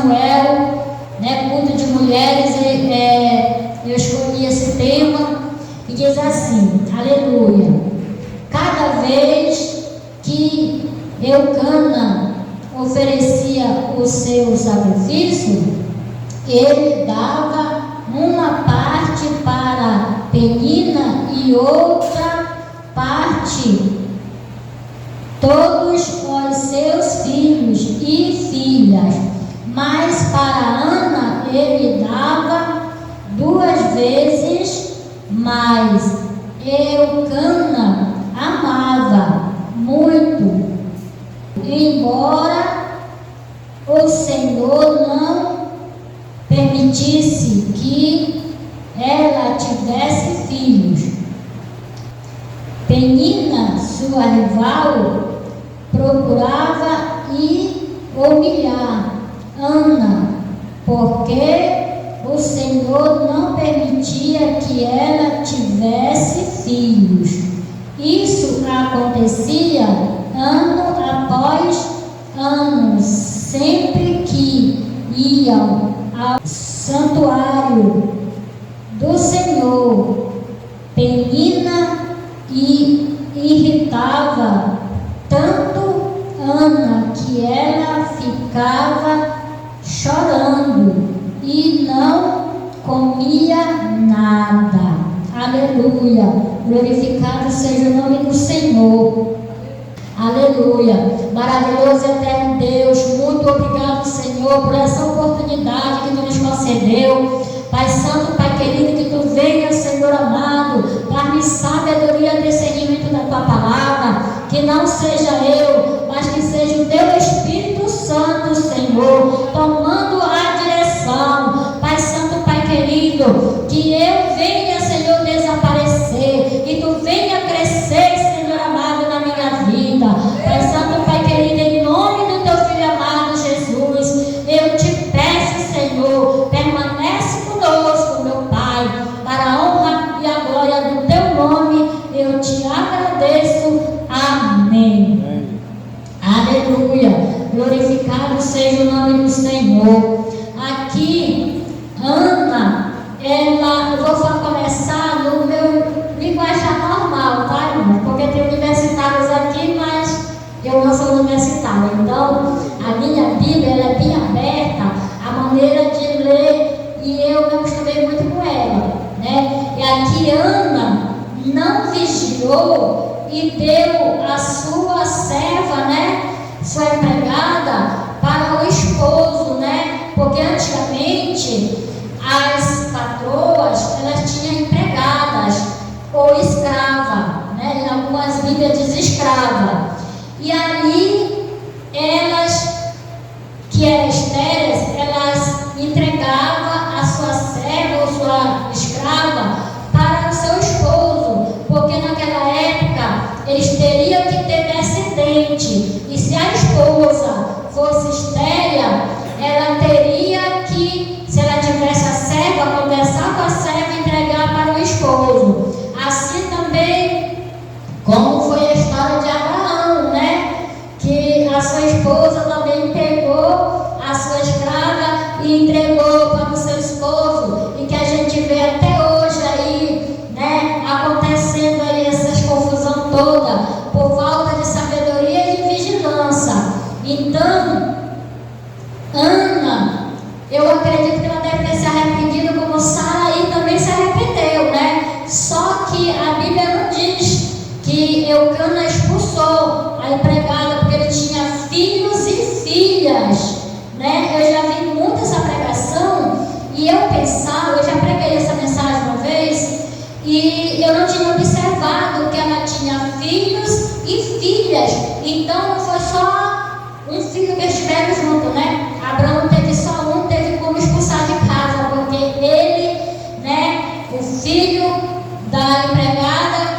Samuel, né, culto de mulheres, eu escolhi esse tema e diz assim, aleluia, cada vez que Eucana oferecia o seu sacrifício, ele dava uma parte para Penina e outra parte todos os seus filhos e filhas, mas para Ana ele dava 2 vezes mais. Eucana amava muito, embora o Senhor não permitisse que ela tivesse filhos. Penina, sua rival, procurava humilhar Ana, porque o Senhor não permitia que ela tivesse filhos. Isso acontecia ano após ano, sempre que iam ao santuário do Senhor. Penina irritava tanto Ana que ela ficava chorando e não comia nada. Aleluia, glorificado seja o nome do Senhor. Aleluia, maravilhoso e eterno Deus, muito obrigado, Senhor, por essa oportunidade que Tu nos concedeu. Pai Santo, Pai querido, que Tu venha, Senhor amado, dar-me sabedoria e discernimento da Tua palavra, que não seja eu, mas que seja o Teu Espírito Santo, Senhor, tomando a direção. Pai Santo, Pai querido, que eu venha, Senhor, desaparecer, que Tu venha crescer, Senhor amado, na minha vida. Pai Santo, Pai querido, em nome do Teu Filho amado Jesus, eu Te peço, Senhor, permanece conosco, meu Pai, para a honra e a glória do Teu nome, eu Te agradeço. Amém. Aleluia, glorificado seja o nome do Senhor. Aqui, Ana, eu vou começar no meu linguajar normal, tá, irmão? Porque tem universitários aqui, mas eu não sou universitária. Então, a minha Bíblia ela é bem aberta, a maneira de ler, e eu me acostumei muito com ela, né? E aqui, Ana não vigiou e deu a sua serva, né? Sua empregada para o esposo, né? Porque antigamente as patroas, elas tinham empregadas ou escrava, né? Em algumas Bíblias diz escrava. E aí elas, que eram estéreis, elas entregavam a sua serva ou sua escrava para o seu esposo, porque naquela época eles teriam que ter descendente, e se a esposa fosse estéril, ela teria que, se ela tivesse a serva, conversar com a serva e entregar para o esposo. Assim também, como foi a história de Abraão, né? Que a sua esposa também pegou a sua escrava e entregou para o seu esposo, e que a gente vê até hoje aí, né? Acontecendo aí essas confusão toda, por falta de sabedoria e de vigilância. Então, Ana, eu acredito que ela deve ter se arrependido, como Sara também se arrependeu, né? Só que a Bíblia não diz que Eucana expulsou a empregada, porque ele tinha filhos e filhas, né? Eu já vi muito essa pregação e eu pensava, eu já preguei essa mensagem uma vez, e eu não tinha observado que ela tinha filhos e filhas. Então não foi só um filho que estiveram junto, né? Abraão teve só um, teve como expulsar de casa, porque ele, né, o filho da empregada,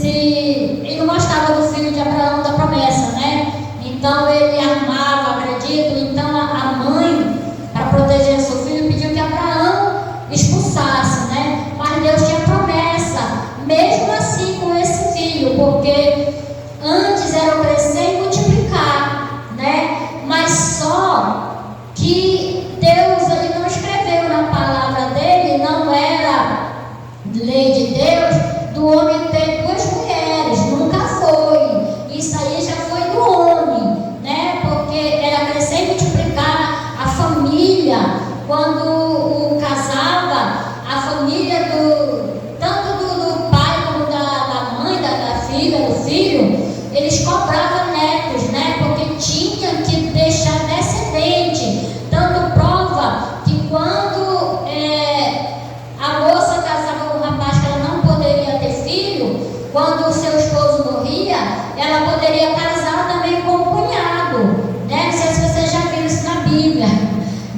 ele não gostava do filho de Abraão, da promessa, né? Então ele amava, acredito. Então a mãe, para proteger seu filho, pediu que Abraão expulsasse, né? Mas Deus tinha promessa, mesmo assim com esse filho, porque antes era o crescer e multiplicar, né? eles cobravam netos, né? Porque tinha que deixar descendente. Tanto prova que quando a moça casava com um rapaz que ela não poderia ter filho, quando o seu esposo morria, ela poderia casar também com o cunhado, né? Não sei se você já viu isso na Bíblia,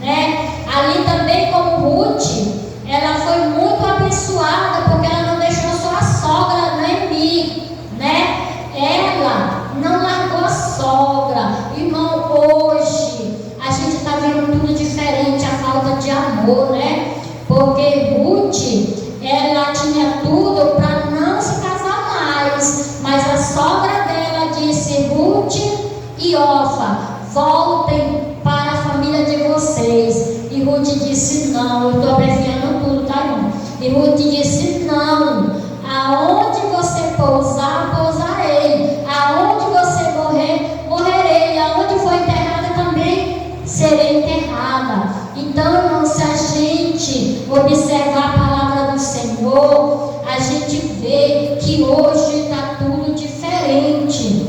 né? Ali também, como Ruth, ela foi muito abençoada porque ela não deixou só a sogra Noemi, né? Ela não largou a sogra. Irmão, hoje a gente está vendo tudo diferente, a falta de amor, né? Porque Ruth, ela tinha tudo para não se casar mais, mas a sogra dela disse: Ruth e Orfa, voltem para a família de vocês. E Ruth disse: não, eu estou abreviando tudo, tá, irmão? E Ruth disse: não, aonde você pousar, pousarei, aonde você morrer, morrerei, aonde for enterrada também serei enterrada. Então, irmão, se a gente observar a palavra do Senhor, a gente vê que hoje está tudo diferente,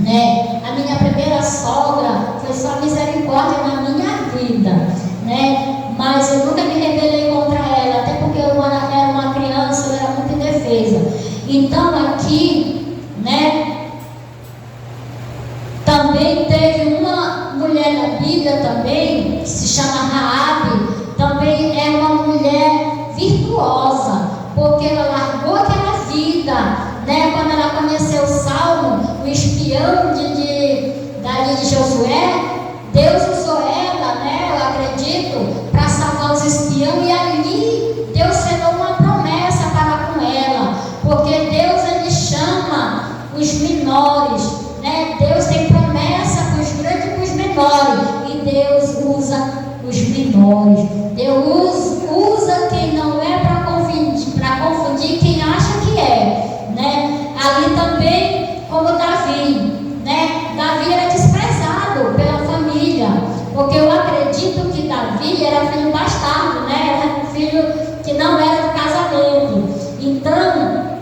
né? A minha primeira sogra foi só misericórdia na minha vida, né? Mas eu nunca me rebelei contra ela, até porque eu era uma criança, eu era muito indefesa. Então aqui, né, também teve uma mulher na Bíblia também, que se chama Raabe, também é uma mulher virtuosa, porque ela largou aquela vida, né? Quando ela conheceu Salmo, o espião dali de Josué, Deus usou ela, né? Eu acredito, para salvar os espiões, e ali Deus fez uma promessa para com ela, porque Deus, ele chama os menores, né? Deus tem promessa para os grandes e para os menores, e Deus usa os menores. Deus usa quem não é para confundir quem acha que é, né? Ali também, como Davi, né? Davi era desprezado pela família, porque eu acredito que Davi era filho bastardo, né? Era filho que não era do casamento. Então,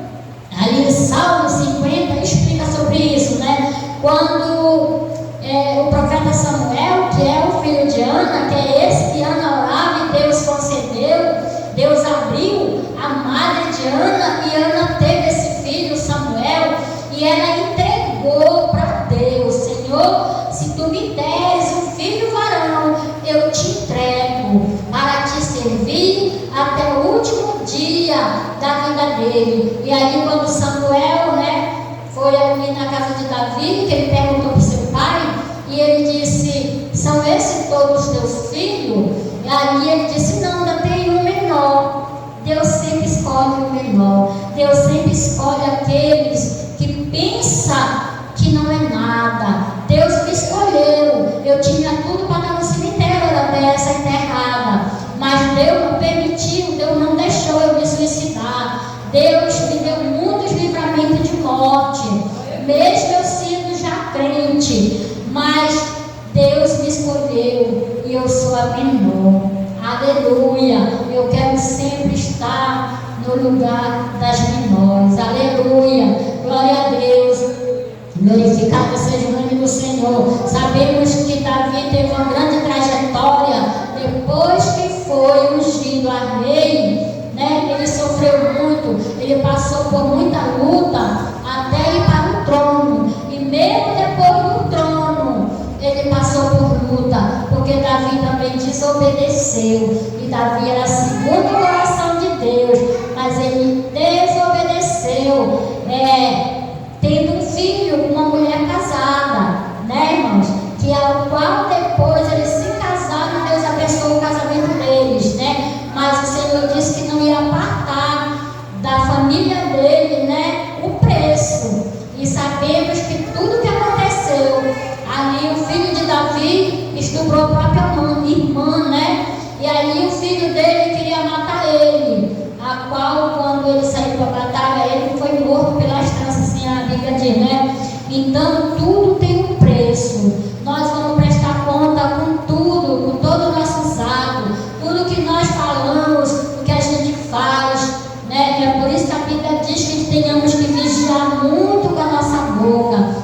ali o Salmo 50 explica sobre isso, né? Quando o profeta Samuel, que é o filho de Ana, que é esse que Ana orava e Deus concedeu, Deus abriu a madre de Ana e Ana teve esse filho, Samuel, e ela entregou para Deus: Senhor, se tu me deres um filho varão, eu te entrego para te servir até o último dia da vida dele. E aí quando Samuel, né, foi ali na casa de Davi, que ele perguntou para o seu pai, e ele disse: são esses todos os teus filhos? E aí ele disse: não, ainda tem um menor. Deus sempre escolhe o menor. Deus sempre escolhe aqueles que pensam que não é nada. Deus me escolheu. Eu tinha tudo para estar no cemitério da peça enterrada, mas Deus não permitiu, Deus não deixou eu me suicidar. Deus me deu muitos livramentos de morte, mesmo eu sendo já crente, mas Deus me escolheu e eu sou a menor. Aleluia. Eu quero sempre estar no lugar das menores. Aleluia. Glória a Deus. Glorificado seja o nome do Senhor. Sabemos que Davi teve uma grande trajetória. Depois que foi ungido a rei, né, ele sofreu muito. Ele passou por muita luta até ir para o trono. E mesmo depois do trono, ele passou por luta, porque Davi também desobedeceu. E Davi era segundo o coração de Deus, mas ele desobedeceu, tendo um filho com uma mulher casada, né, irmãos? Que ao qual depois eles se casaram, Deus abençoou o casamento deles, né? Mas o Senhor disse que não ia apartar da família dele, né, o preço. E sabemos que tudo que aconteceu ali, o filho de Davi estuprou a própria irmã, né? E aí o filho dele queria matar ele, a qual, quando ele saiu para a batalha, ele foi morto pelas tranças, assim a Bíblia diz, né? Então tudo tem um preço. Nós vamos prestar conta com tudo, com todo o nosso ato, tudo que nós falamos, o que a gente faz, né? É por isso que a Bíblia diz que tenhamos que vigiar muito com a nossa boca.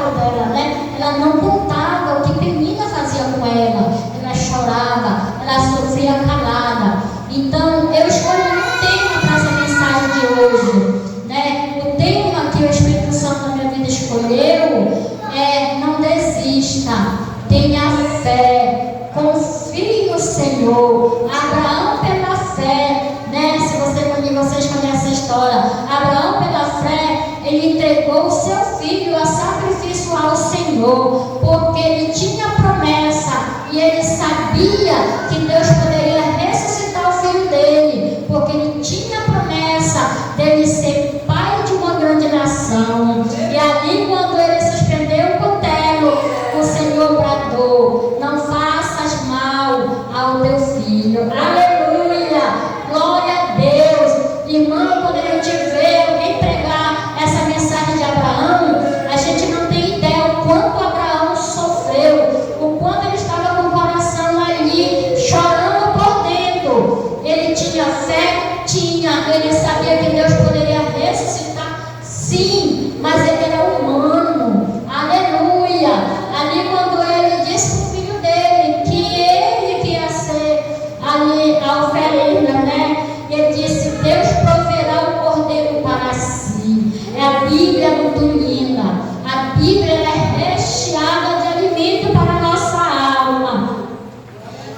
passado dela, né? Ela não contava o que Penina fazia com ela. Ela chorava, ela sofria calada. Então, eu escolhi um tema para essa mensagem de hoje, né? O tema que o Espírito Santo na minha vida escolheu é: não desista, tenha fé, confie no Senhor. Abraão pela fé, né? Se vocês conhecem essa história, Abraão pela fé, ele entregou o seu filho a sacrifício ao Senhor, porque ele tinha promessa e ele sabia que Deus poderia ressuscitar o filho dele, porque ele tinha promessa dele ser pai de uma grande nação. E ali, quando ele suspendeu o cutelo, o Senhor bradou: não faças mal ao teu filho. Aleluia! Glória a Deus! Irmão, quando a gente vê alguém pregar essa mensagem de Abraão, a gente não tem ideia o quanto Abraão sofreu, o quanto ele estava com o coração ali chorando por dentro. Ele tinha fé? Tinha. Ele sabia que Deus poderia ressuscitar? Sim, mas ele era humano. Aleluia! Ali, quando ele disse para o filho dele que ele ia ser ali a oferenda, né? Ele disse: Deus proverá o cordeiro para si. A Bíblia é muito linda. A Bíblia é recheada de alimento para a nossa alma.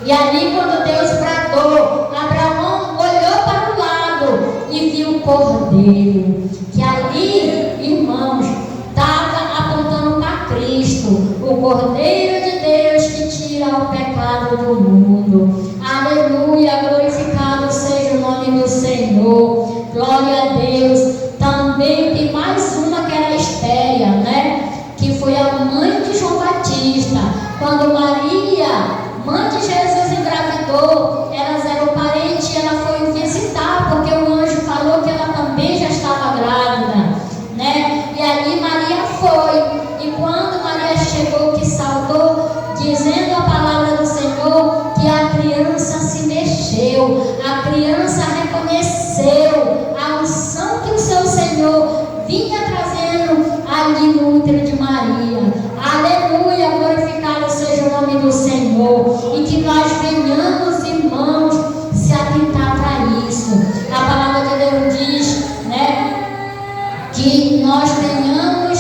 E ali, quando Deus bradou, Abraão olhou para o lado e viu o cordeiro, que ali, irmãos, estava apontando para Cristo, o Cordeiro de Deus que tira o pecado do mundo. Aleluia, glorificado seja o nome do Senhor. Glória a Deus. Também tem mais uma, que era a Estéria, né? Que foi a mãe de João Batista. Quando Maria, mãe de Jesus, engravidou, elas eram parentes, e ela foi visitar, porque o anjo falou que ela também já estava grávida, né? E ali Maria foi. E quando Maria chegou, que saudou, dizendo a palavra do Senhor, que a criança se mexeu, a criança reconheceu a unção que o seu Senhor vinha trazendo ali no útero de Maria. Aleluia, glorificado seja o nome do Senhor. E que nós venhamos, irmãos, se atentar para isso. A palavra de Deus diz, né, que nós venhamos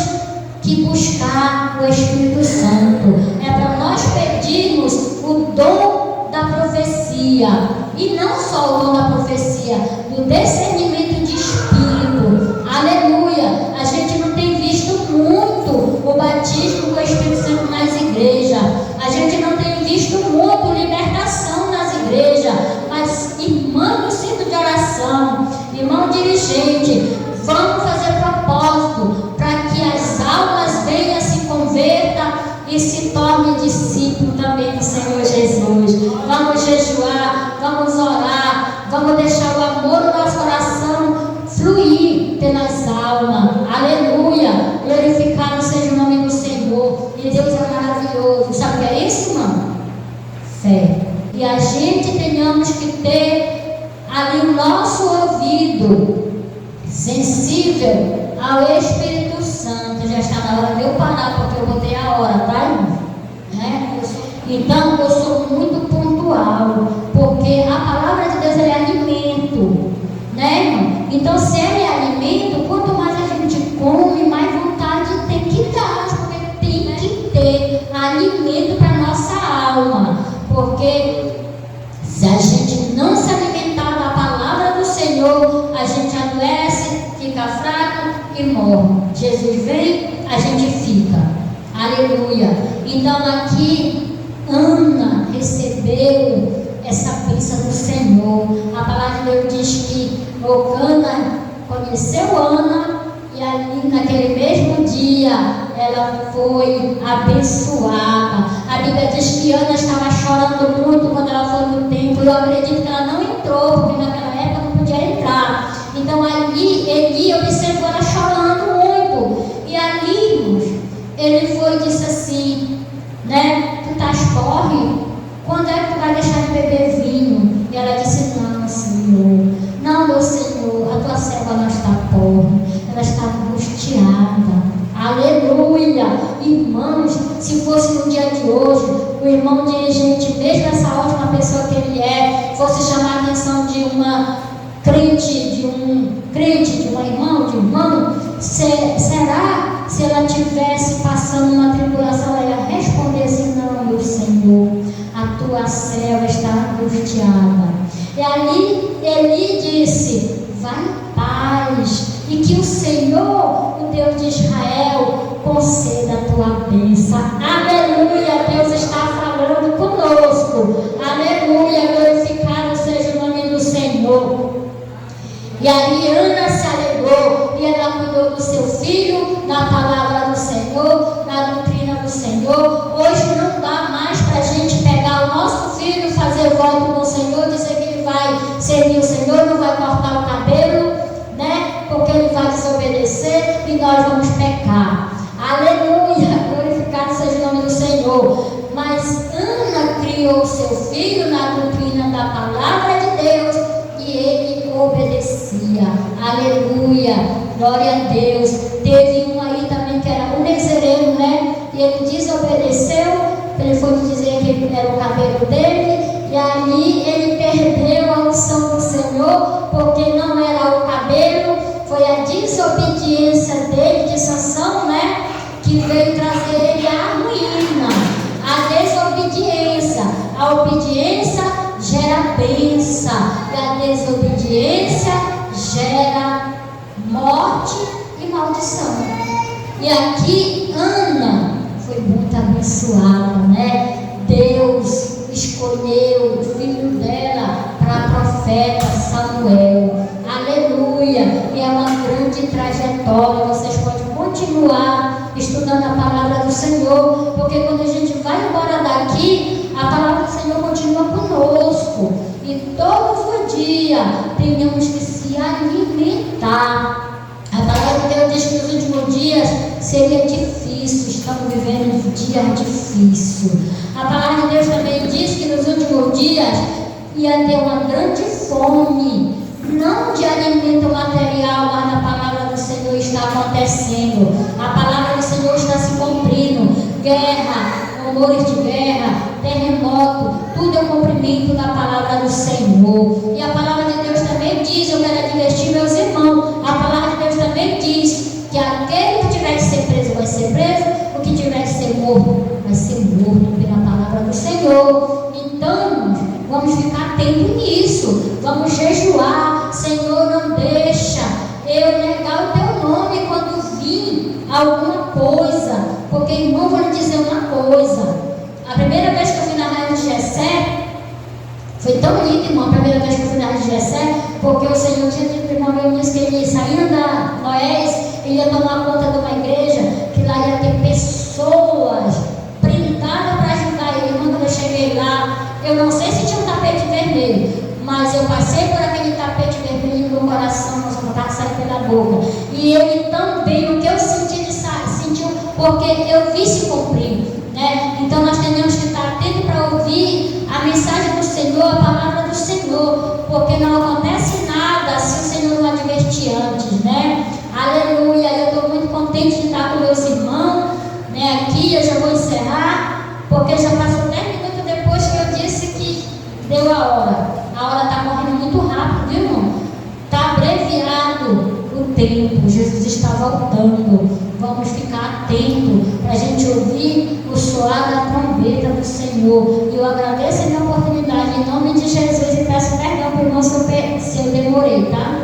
que buscar o Espírito Santo. É para nós pedirmos o dom da profecia, e não só o dom da profecia, do discernimento de espírito. Aleluia! A gente não tem visto muito o batismo com o Espírito Santo nas igrejas, a gente não tem visto muito libertação nas igrejas, mas irmão do centro de oração, irmão dirigente, vamos fazer propósito para que as almas venham, se convertam e se tornem discípulos também do Senhor Jesus. Vamos jejuar, vamos orar, vamos deixar o amor do nosso coração fluir pelas almas. Aleluia! Glorificado seja o nome do Senhor. E Deus é maravilhoso. Sabe o que é isso, irmão? Fé. E a gente tenhamos que ter ali o nosso ouvido sensível ao Espírito Santo. Já está na hora de eu parar, porque eu botei a hora, tá, irmão? Né? Então, eu sou muito pontual, porque a palavra de Deus é alimento, né, irmão? Então, se ela é alimento, quanto mais a gente come, mais vontade tem que dar, porque tem que ter alimento para a nossa alma. Porque se a gente não se alimentar da palavra do Senhor, a gente adoece, fica fraco e morre. Jesus vem, a gente fica. Aleluia. Então aqui Ana recebeu essa bênção do Senhor. A palavra de Deus diz que Eucana conheceu Ana, e ali naquele mesmo dia ela foi abençoada. A Bíblia diz que Ana estava chorando muito quando ela foi no templo. Eu acredito que ela não entrou, porque naquela época não podia entrar. Então ali Eli observou ela chorando muito. E ali, irmãos, ele foi e disse assim, né? Tu estás porre? Quando é que tu vai deixar de beber vinho? E ela disse, não, Senhor. Não, meu Senhor, a tua serva não está porre. Ela está angustiada. Aleluia! E o irmão dirigente, mesmo essa ótima pessoa que ele é, fosse chamar a atenção de uma crente, de uma irmã, de um irmão, será se ela estivesse passando uma tribulação, ela ia responder assim: não, meu Senhor, a tua serva está angustiada. E aí ele disse: vai em paz, e que o Senhor, o Deus de Israel, conceda a tua bênção. Aleluia, Deus está falando conosco. Aleluia, glorificado seja o nome do Senhor. E aí Ana se alegrou, e ela cuidou do seu filho, na palavra do Senhor, na doutrina do Senhor. Hoje não dá mais para a gente pegar o nosso filho, fazer voto com o Senhor, dizer que ele vai servir o Senhor, não vai cortar o cabelo, né? Porque ele vai desobedecer e nós vamos pecar. Aleluia, glorificado seja o nome do Senhor. Mas Ana criou seu filho na doutrina da palavra de Deus e ele obedecia. Aleluia, glória a Deus. Teve um aí também que era um nezereiro, né? E ele desobedeceu, ele foi dizer que era o cabelo dele, e aí ele perdeu a unção do Senhor, porque não era o cabelo, foi a desobediência dele, de Sansão, né? Que veio trazer ele à ruína. A desobediência, a obediência gera bênção, e a desobediência gera morte e maldição. E aqui Ana foi muito abençoada, né? Deus escolheu o filho dela para profeta Samuel. Aleluia! E é uma grande trajetória. Vocês podem continuar estudando a palavra do Senhor, porque quando a gente vai embora daqui, a palavra do Senhor continua conosco. E todos os dias tenhamos que se alimentar. A palavra de Deus diz que nos últimos dias seria difícil, estamos vivendo dias difíceis. A palavra de Deus também diz que nos últimos dias ia ter uma grande fome, não de alimento material, mas a palavra do Senhor está acontecendo. A palavra do Senhor está se cumprindo. Guerra, rumores de guerra, terremoto, tudo é o cumprimento da palavra do Senhor. E a palavra de Deus também diz, eu quero advertir meus irmãos, a palavra de Deus também diz que aquele que tiver que ser preso vai ser preso, o que tiver que ser morto vai ser morto pela palavra do Senhor. Então, vamos ficar atentos nisso, vamos jejuar. Senhor, não deixa eu negar o teu nome quando vir alguma coisa, porque, irmão, vou lhe dizer uma coisa. A primeira vez que eu fui na raia de Jessé, foi tão lindo, irmão, a primeira vez que eu fui na raia de Jessé, porque o Senhor tinha dito para o irmão meu que ele saindo da Noés, ele ia tomar conta de uma igreja, que lá ia ter pessoas brindadas para ajudar ele. Irmão, quando eu cheguei lá, eu não sei se tinha um tapete vermelho, mas eu passei por aquele tapete vermelho no meu coração, não só estava saindo pela boca. E ele também, o que eu senti, ele sentiu, porque eu vi se cumprir, né? Então nós temos que estar atentos para ouvir a mensagem do Senhor, a palavra do Senhor, porque não acontece nada se o Senhor não advertir antes, né? Aleluia! Eu estou muito contente de estar com meus irmãos, né? Aqui eu já vou encerrar, porque já passou 10 minutos depois que eu disse que deu a hora. A hora está correndo muito rápido, viu, irmão? Está abreviado o tempo. Jesus está voltando. Vamos ficar atentos para a gente ouvir o soar da trombeta do Senhor. E eu agradeço a minha oportunidade em nome de Jesus e peço perdão por irmão se eu demorei, tá?